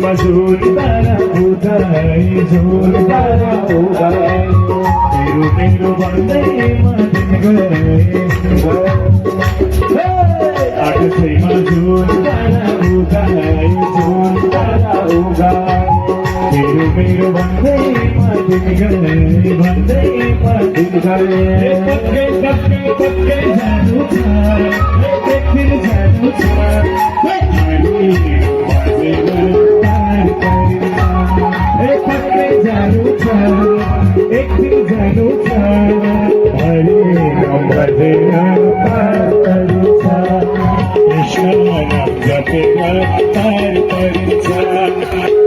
मजूर तारा उदाई झूल तारा उदाई मेरो मेरो बंदे मन गए आठ से मजूर तारा उदाई झूल तारा उदाई मेरो मेरो बंदे मन गए बंदे मन गए पक्के पक्के पक्के जानू था फिर जानू था पक्के जानू था एक दिन जानू था हरे राम भजे पार करू था कृष्ण नाम जपे पार करू था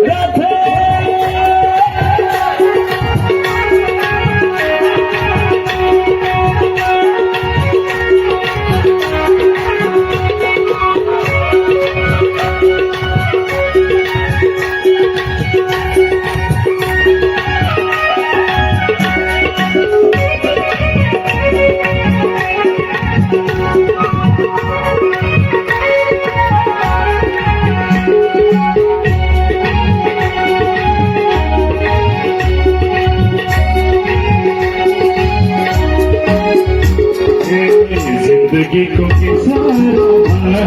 राधे जिंदगी को किसारा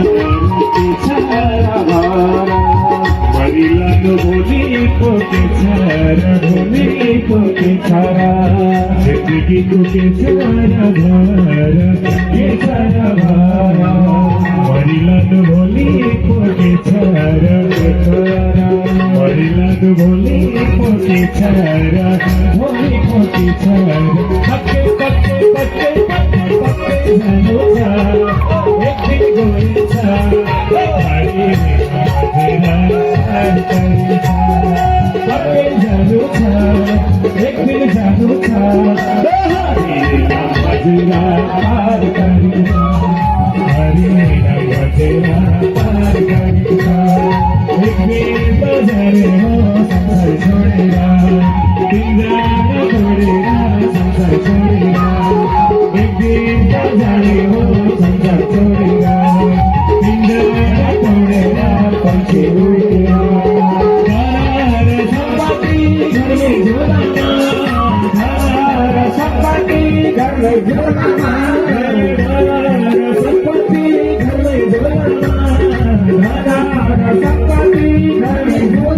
मरीलान बोली को किसारा बोली को किसारा जिंदगी को किसारा भारा मरीलान बोली को किसारा मरीलान बोली को किसारा बोली को किसारा पक्के पक्के पक्के पक्के जानू था एक दिन गोई था हरी तेरा पक्के जानू था एक दिन जानू था हरी तेरा पार करूँगा हरी तेरा पार करूँगा एक दिन बजारे हो संसार छोड़ेगा पिंजरा छोड़ेगा संसार छोड़ेगा एक दिन जाने हो संसार छोड़ेगा पिंजरा छोड़ेगा पंछी उड़ेगा संपत्ति घर में जोड़ना संपत्ति घर में जोड़ना संपत्ति घर में जोड़ना संपत्ति घर में जोड़ना